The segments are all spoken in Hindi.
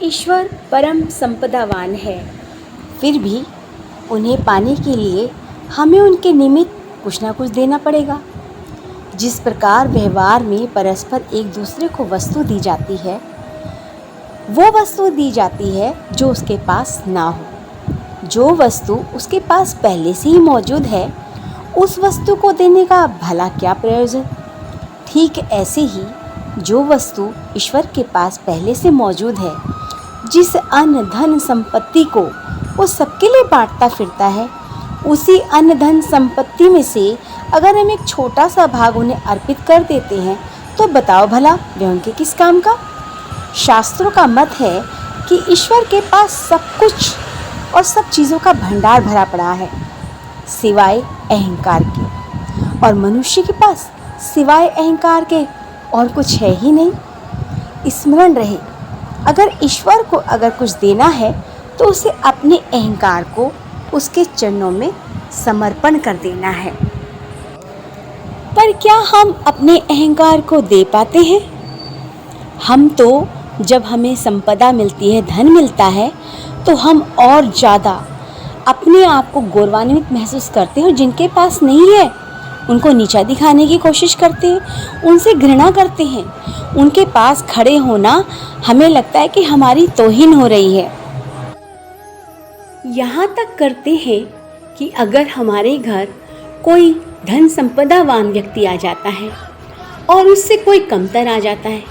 ईश्वर परम संपदावान है, फिर भी उन्हें पाने के लिए हमें उनके निमित्त कुछ ना कुछ देना पड़ेगा। जिस प्रकार व्यवहार में परस्पर एक दूसरे को वस्तु दी जाती है, वो वस्तु दी जाती है जो उसके पास ना हो। जो वस्तु उसके पास पहले से ही मौजूद है, उस वस्तु को देने का भला क्या प्रयोजन। ठीक ऐसे ही जो वस्तु ईश्वर के पास पहले से मौजूद है, जिस अन्न धन संपत्ति को वो सबके लिए बांटता फिरता है, उसी अन्न धन संपत्ति में से अगर हम एक छोटा सा भाग उन्हें अर्पित कर देते हैं तो बताओ भला वह उनके किस काम का। शास्त्रों का मत है कि ईश्वर के पास सब कुछ और सब चीज़ों का भंडार भरा पड़ा है सिवाय अहंकार के, और मनुष्य के पास सिवाय अहंकार के और कुछ है ही नहीं। स्मरण रहे, अगर ईश्वर को अगर कुछ देना है तो उसे अपने अहंकार को उसके चरणों में समर्पण कर देना है। पर क्या हम अपने अहंकार को दे पाते हैं? हम तो जब हमें संपदा मिलती है, धन मिलता है, तो हम और ज़्यादा अपने आप को गौरवान्वित महसूस करते हैं, और जिनके पास नहीं है उनको नीचा दिखाने की कोशिश करते हैं, उनसे घृणा करते हैं। उनके पास खड़े होना हमें लगता है कि हमारी तौहीन हो रही है। यहाँ तक करते हैं कि अगर हमारे घर कोई धन संपदावान व्यक्ति आ जाता है और उससे कोई कमतर आ जाता है,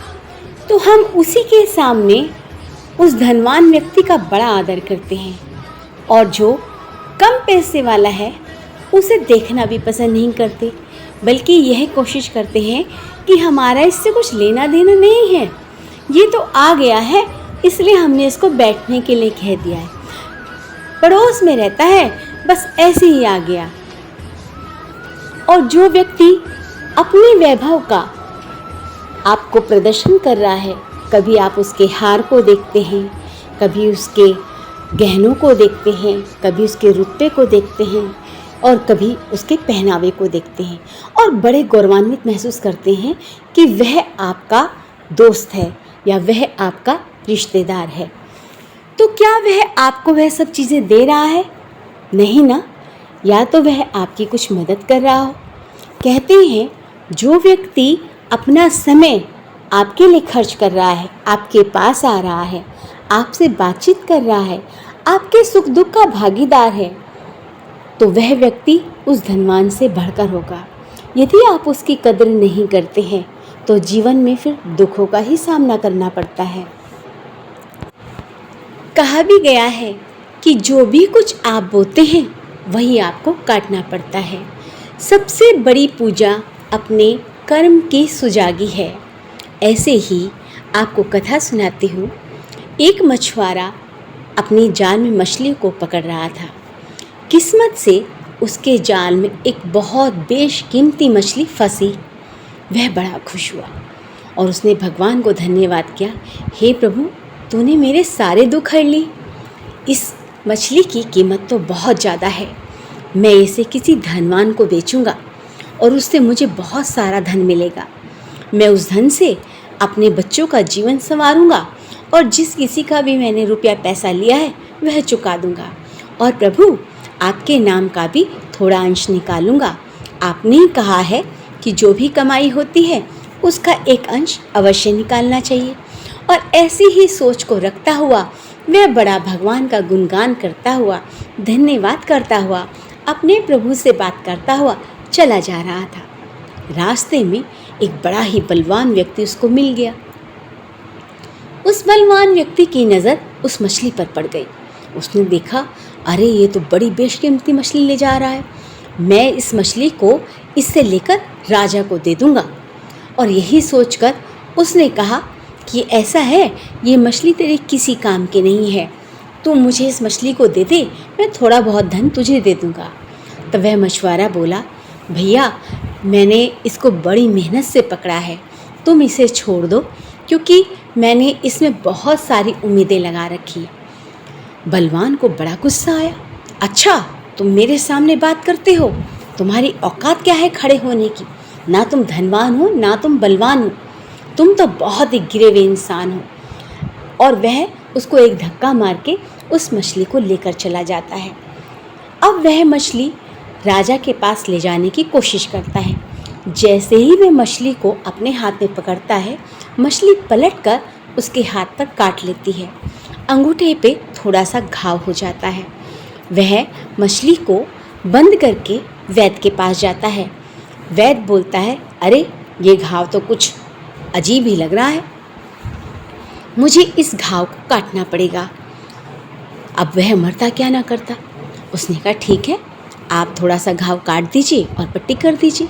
तो हम उसी के सामने उस धनवान व्यक्ति का बड़ा आदर करते हैं, और जो कम पैसे वाला है उसे देखना भी पसंद नहीं करते, बल्कि यह कोशिश करते हैं कि हमारा इससे कुछ लेना देना नहीं है, ये तो आ गया है इसलिए हमने इसको बैठने के लिए कह दिया है, पड़ोस में रहता है बस ऐसे ही आ गया। और जो व्यक्ति अपने वैभव का आपको प्रदर्शन कर रहा है, कभी आप उसके हार को देखते हैं, कभी उसके गहनों को देखते हैं, कभी उसके रुतबे को देखते हैं, और कभी उसके पहनावे को देखते हैं, और बड़े गौरवान्वित महसूस करते हैं कि वह आपका दोस्त है या वह आपका रिश्तेदार है। तो क्या वह आपको वह सब चीज़ें दे रहा है? नहीं ना। या तो वह आपकी कुछ मदद कर रहा हो। कहते हैं जो व्यक्ति अपना समय आपके लिए खर्च कर रहा है, आपके पास आ रहा है, आपसे बातचीत कर रहा है, आपके सुख दुख का भागीदार है, तो वह व्यक्ति उस धनवान से बढ़कर होगा। यदि आप उसकी कदर नहीं करते हैं तो जीवन में फिर दुखों का ही सामना करना पड़ता है। कहा भी गया है कि जो भी कुछ आप बोते हैं वही आपको काटना पड़ता है। सबसे बड़ी पूजा अपने कर्म की सुजागी है। ऐसे ही आपको कथा सुनाती हूँ। एक मछुआरा अपनी जाल में मछली को पकड़ रहा था। किस्मत से उसके जाल में एक बहुत बेशकीमती मछली फंसी। वह बड़ा खुश हुआ और उसने भगवान को धन्यवाद किया, हे प्रभु, तूने मेरे सारे दुख हर ली। इस मछली की कीमत तो बहुत ज़्यादा है, मैं इसे किसी धनवान को बेचूंगा और उससे मुझे बहुत सारा धन मिलेगा। मैं उस धन से अपने बच्चों का जीवन संवारूंगा और जिस किसी का भी मैंने रुपया पैसा लिया है वह चुका दूंगा, और प्रभु आपके नाम का भी थोड़ा अंश निकालूंगा। आपने ही कहा है कि जो भी कमाई होती है उसका एक अंश अवश्य निकालना चाहिए। और ऐसी ही सोच को रखता हुआ वह बड़ा भगवान का गुणगान करता हुआ, धन्यवाद करता हुआ, अपने प्रभु से बात करता हुआ चला जा रहा था। रास्ते में एक बड़ा ही बलवान व्यक्ति उसको मिल गया। उस बलवान व्यक्ति की नज़र उस मछली पर पड़ गई। उसने देखा, अरे ये तो बड़ी बेशकीमती मछली ले जा रहा है, मैं इस मछली को इससे लेकर राजा को दे दूंगा। और यही सोचकर उसने कहा कि ऐसा है, ये मछली तेरे किसी काम की नहीं है, तू मुझे इस मछली को दे दे, मैं थोड़ा बहुत धन तुझे दे दूंगा। तब वह मछुआरा बोला, भैया मैंने इसको बड़ी मेहनत से पकड़ा है, तुम इसे छोड़ दो, क्योंकि मैंने इसमें बहुत सारी उम्मीदें लगा रखी। बलवान को बड़ा गुस्सा आया, अच्छा तुम मेरे सामने बात करते हो, तुम्हारी औकात क्या है खड़े होने की? ना तुम धनवान हो ना तुम बलवान हो, तुम तो बहुत ही गिरे हुए इंसान हो। और वह उसको एक धक्का मार के उस मछली को लेकर चला जाता है। अब वह मछली राजा के पास ले जाने की कोशिश करता है। जैसे ही वह मछली को अपने हाथ में पकड़ता है, मछली पलटकर उसके हाथ पर काट लेती है। अंगूठे पे थोड़ा सा घाव हो जाता है। वह मछली को बंद करके वैद्य के पास जाता है। वैद्य बोलता है, अरे ये घाव तो कुछ अजीब ही लग रहा है, मुझे इस घाव को काटना पड़ेगा। अब वह मरता क्या ना करता। उसने कहा, ठीक है, आप थोड़ा सा घाव काट दीजिए और पट्टी कर दीजिए।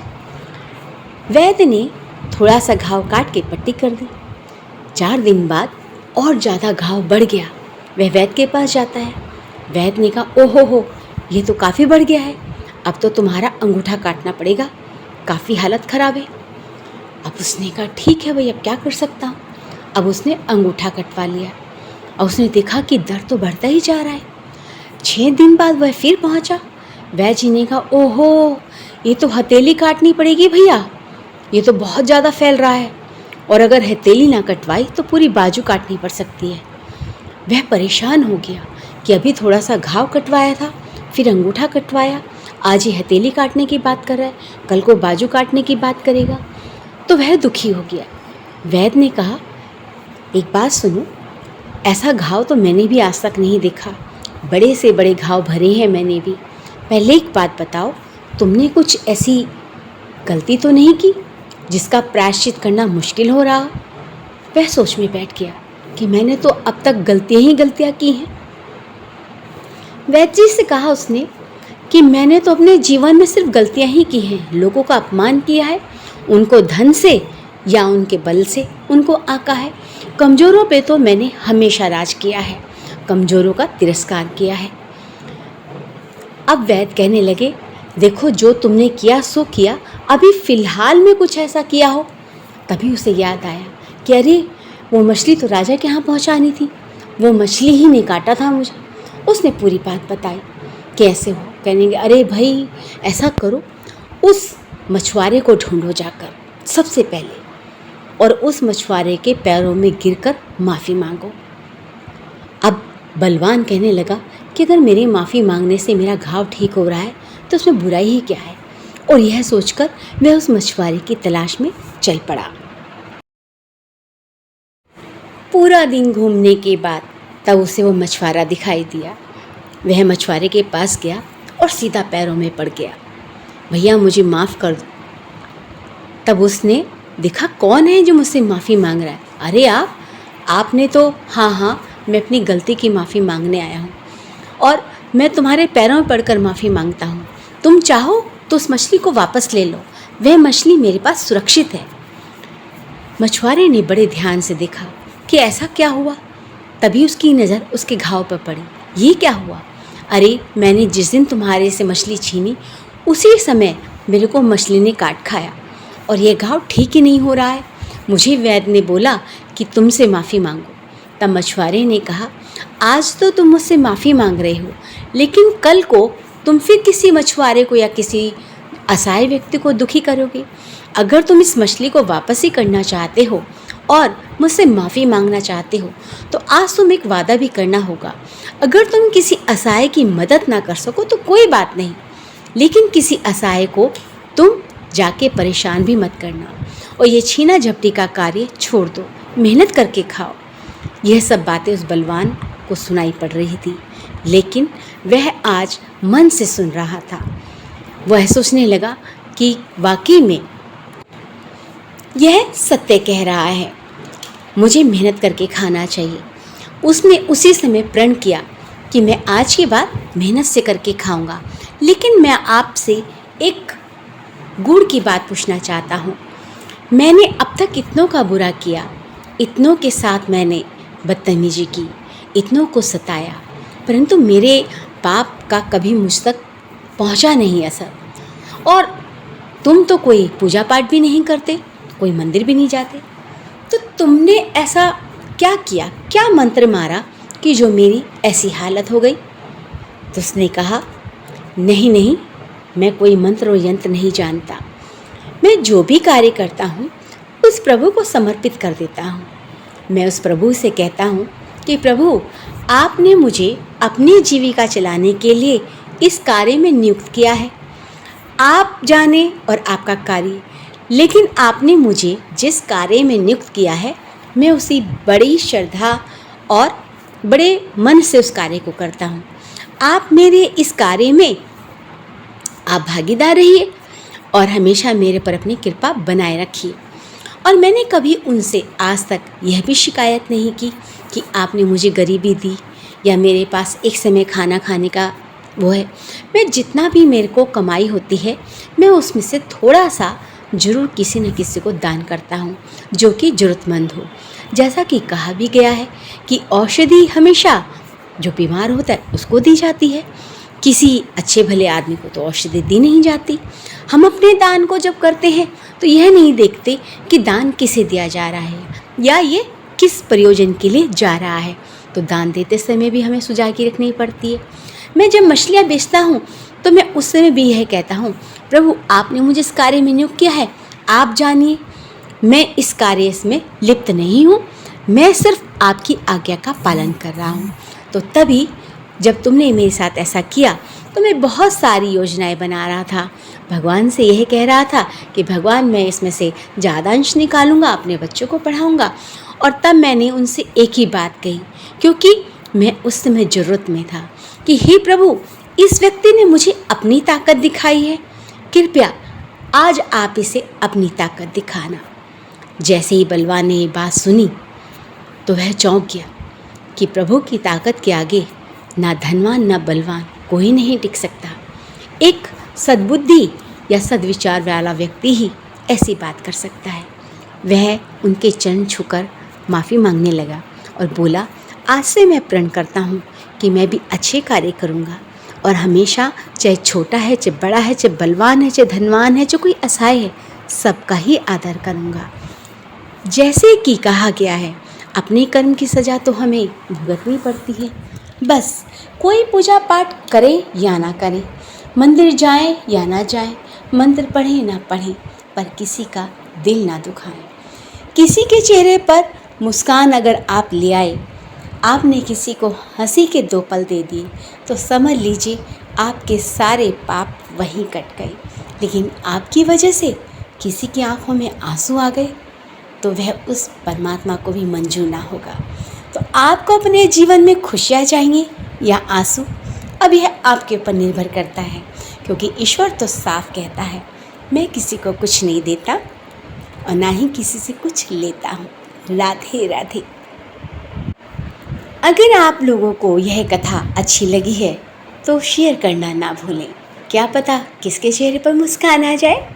वैद्य ने थोड़ा सा घाव काट के पट्टी कर दी। 4 दिन बाद और ज़्यादा घाव बढ़ गया। वह वैद्य के पास जाता है। वैद्य ने कहा, ओहो हो, ये तो काफ़ी बढ़ गया है, अब तो तुम्हारा अंगूठा काटना पड़ेगा, काफ़ी हालत ख़राब है। अब उसने कहा, ठीक है भाई, अब क्या कर सकता हूँ। अब उसने अंगूठा कटवा लिया और उसने देखा कि दर्द तो बढ़ता ही जा रहा है। 6 दिन बाद वह फिर पहुँचा। वैद्य जी ने कहा, ओहो, ये तो हथेली काटनी पड़ेगी भैया, ये तो बहुत ज़्यादा फैल रहा है, और अगर हथेली ना कटवाई तो पूरी बाजू काटनी पड़ सकती है। वह परेशान हो गया कि अभी थोड़ा सा घाव कटवाया था, फिर अंगूठा कटवाया, आज ही हथेली काटने की बात कर रहा है, कल को बाजू काटने की बात करेगा। तो वह दुखी हो गया। वैद्य ने कहा, एक बात सुनो, ऐसा घाव तो मैंने भी आज तक नहीं देखा, बड़े से बड़े घाव भरे हैं मैंने भी। पहले एक बात बताओ, तुमने कुछ ऐसी गलती तो नहीं की जिसका प्रायश्चित करना मुश्किल हो रहा? वह सोच में बैठ गया कि मैंने तो अब तक गलतियां ही गलतियां की हैं। वैद्य जी से कहा उसने कि मैंने तो अपने जीवन में सिर्फ गलतियां ही की हैं, लोगों का अपमान किया है, उनको धन से या उनके बल से उनको आका है। कमज़ोरों पे तो मैंने हमेशा राज किया है, कमज़ोरों का तिरस्कार किया है। अब वैद्य कहने लगे, देखो जो तुमने किया सो किया, अभी फ़िलहाल में कुछ ऐसा किया हो। तभी उसे याद आया कि अरे वो मछली तो राजा के यहाँ पहुँचानी थी, वो मछली ही ने काटा था मुझे। उसने पूरी बात बताई, कैसे हो। कहने लगे, अरे भाई ऐसा करो, उस मछुआरे को ढूंढो जाकर सबसे पहले, और उस मछुआरे के पैरों में गिरकर माफ़ी मांगो। अब बलवान कहने लगा कि अगर मेरी माफ़ी मांगने से मेरा घाव ठीक हो रहा है तो उसमें बुराई ही क्या है, और यह सोचकर वह उस मछुआरे की तलाश में चल पड़ा। पूरा दिन घूमने के बाद तब उसे वो मछुआरा दिखाई दिया। वह मछुआरे के पास गया और सीधा पैरों में पड़ गया, भैया मुझे माफ़ कर दो। तब उसने देखा कौन है जो मुझसे माफ़ी मांग रहा है। अरे आपने तो, हाँ, मैं अपनी गलती की माफ़ी मांगने आया हूँ, और मैं तुम्हारे पैरों में पड़कर माफ़ी मांगता हूँ। तुम चाहो तो उस मछली को वापस ले लो, वह मछली मेरे पास सुरक्षित है। मछुआरे ने बड़े ध्यान से देखा कि ऐसा क्या हुआ। तभी उसकी नज़र उसके घाव पर पड़ी। ये क्या हुआ? अरे मैंने जिस दिन तुम्हारे से मछली छीनी, उसी समय मेरे को मछली ने काट खाया, और ये घाव ठीक ही नहीं हो रहा है। मुझे वैद्य ने बोला कि तुमसे माफ़ी मांगो। तब मछुआरे ने कहा, आज तो तुम मुझसे माफ़ी मांग रहे हो, लेकिन कल को तुम फिर किसी मछुआरे को या किसी असहाय व्यक्ति को दुखी करोगे। अगर तुम इस मछली को वापस ही करना चाहते हो और मुझसे माफ़ी मांगना चाहते हो, तो आज तुम एक वादा भी करना होगा। अगर तुम किसी असहाय की मदद ना कर सको तो कोई बात नहीं, लेकिन किसी असहाय को तुम जाके परेशान भी मत करना, और ये छीना झपटी का कार्य छोड़ दो, मेहनत करके खाओ। यह सब बातें उस बलवान को सुनाई पड़ रही थी, लेकिन वह आज मन से सुन रहा था। वह सोचने लगा कि वाकई में यह सत्य कह रहा है, मुझे मेहनत करके खाना चाहिए। उसने उसी समय प्रण किया कि मैं आज के बाद मेहनत से करके खाऊंगा। लेकिन मैं आपसे एक गुड़ की बात पूछना चाहता हूँ। मैंने अब तक इतनों का बुरा किया, इतनों के साथ मैंने बदतमीजी की, इतनों को सताया, परंतु मेरे पाप का कभी मुझ तक पहुँचा नहीं असर। और तुम तो कोई पूजा पाठ भी नहीं करते, कोई मंदिर भी नहीं जाते, तो तुमने ऐसा क्या किया, क्या मंत्र मारा कि जो मेरी ऐसी हालत हो गई? तो उसने कहा, नहीं, मैं कोई मंत्र और यंत्र नहीं जानता। मैं जो भी कार्य करता हूँ उस प्रभु को समर्पित कर देता हूँ। मैं उस प्रभु से कहता हूँ कि प्रभु, आपने मुझे अपनी जीविका चलाने के लिए इस कार्य में नियुक्त किया है। आप जाने और आपका कार्य, लेकिन आपने मुझे जिस कार्य में नियुक्त किया है मैं उसी बड़ी श्रद्धा और बड़े मन से उस कार्य को करता हूँ। आप मेरे इस कार्य में आप भागीदार रहिए और हमेशा मेरे पर अपनी कृपा बनाए रखिए। और मैंने कभी उनसे आज तक यह भी शिकायत नहीं की कि आपने मुझे गरीबी दी या मेरे पास एक समय खाना खाने का वो है। मैं जितना भी मेरे को कमाई होती है मैं उसमें से थोड़ा सा ज़रूर किसी न किसी को दान करता हूँ जो कि ज़रूरतमंद हो। जैसा कि कहा भी गया है कि औषधि हमेशा जो बीमार होता है उसको दी जाती है, किसी अच्छे भले आदमी को तो औषधि दी नहीं जाती। हम अपने दान को जब करते हैं तो यह नहीं देखते कि दान किसे दिया जा रहा है या ये किस प्रयोजन के लिए जा रहा है। तो दान देते समय भी हमें सुजागी रखनी पड़ती है। मैं जब मछलियाँ बेचता हूँ तो मैं उस समय भी यह कहता हूँ, प्रभु आपने मुझे इस कार्य में नियुक्त किया है, आप जानिए, मैं इस कार्य में लिप्त नहीं हूँ, मैं सिर्फ आपकी आज्ञा का पालन कर रहा हूँ। तो तभी जब तुमने मेरे साथ ऐसा किया तो मैं बहुत सारी योजनाएं बना रहा था, भगवान से यह कह रहा था कि भगवान मैं इसमें से ज़्यादा अंश निकालूंगा, अपने बच्चों को पढ़ाऊंगा। और तब मैंने उनसे एक ही बात कही, क्योंकि मैं उस समय ज़रूरत में था कि हे प्रभु, इस व्यक्ति ने मुझे अपनी ताकत दिखाई है, कृपया आज आप इसे अपनी ताकत दिखाना। जैसे ही बलवान ने ये बात सुनी तो वह चौंक गया कि प्रभु की ताकत के आगे ना धनवान ना बलवान कोई नहीं टिक सकता। एक सद्बुद्धि या सद्विचार वाला व्यक्ति ही ऐसी बात कर सकता है। वह उनके चरण छूकर माफ़ी मांगने लगा और बोला, आज से मैं प्रण करता हूँ कि मैं भी अच्छे कार्य करूँगा और हमेशा, चाहे छोटा है चाहे बड़ा है, चाहे बलवान है चाहे धनवान है, चाहे कोई असहाय है, सबका ही आदर करूँगा। जैसे कि कहा गया है, अपने कर्म की सज़ा तो हमें भुगतनी पड़ती है। बस कोई पूजा पाठ करे या ना करे, मंदिर जाए या ना जाए, मंत्र पढ़े ना पढ़े, पर किसी का दिल ना दुखाएं। किसी के चेहरे पर मुस्कान अगर आप ले आए, आपने किसी को हंसी के 2 पल दे दिए, तो समझ लीजिए आपके सारे पाप वहीं कट गए। लेकिन आपकी वजह से किसी की आंखों में आंसू आ गए तो वह उस परमात्मा को भी मंजूर ना होगा। तो आपको अपने जीवन में खुशियाँ चाहिए या आंसू, अब यह आपके ऊपर निर्भर करता है, क्योंकि ईश्वर तो साफ कहता है, मैं किसी को कुछ नहीं देता और ना ही किसी से कुछ लेता हूँ। राधे राधे। अगर आप लोगों को यह कथा अच्छी लगी है तो शेयर करना ना भूलें। क्या पता किसके चेहरे पर मुस्कान आ जाए।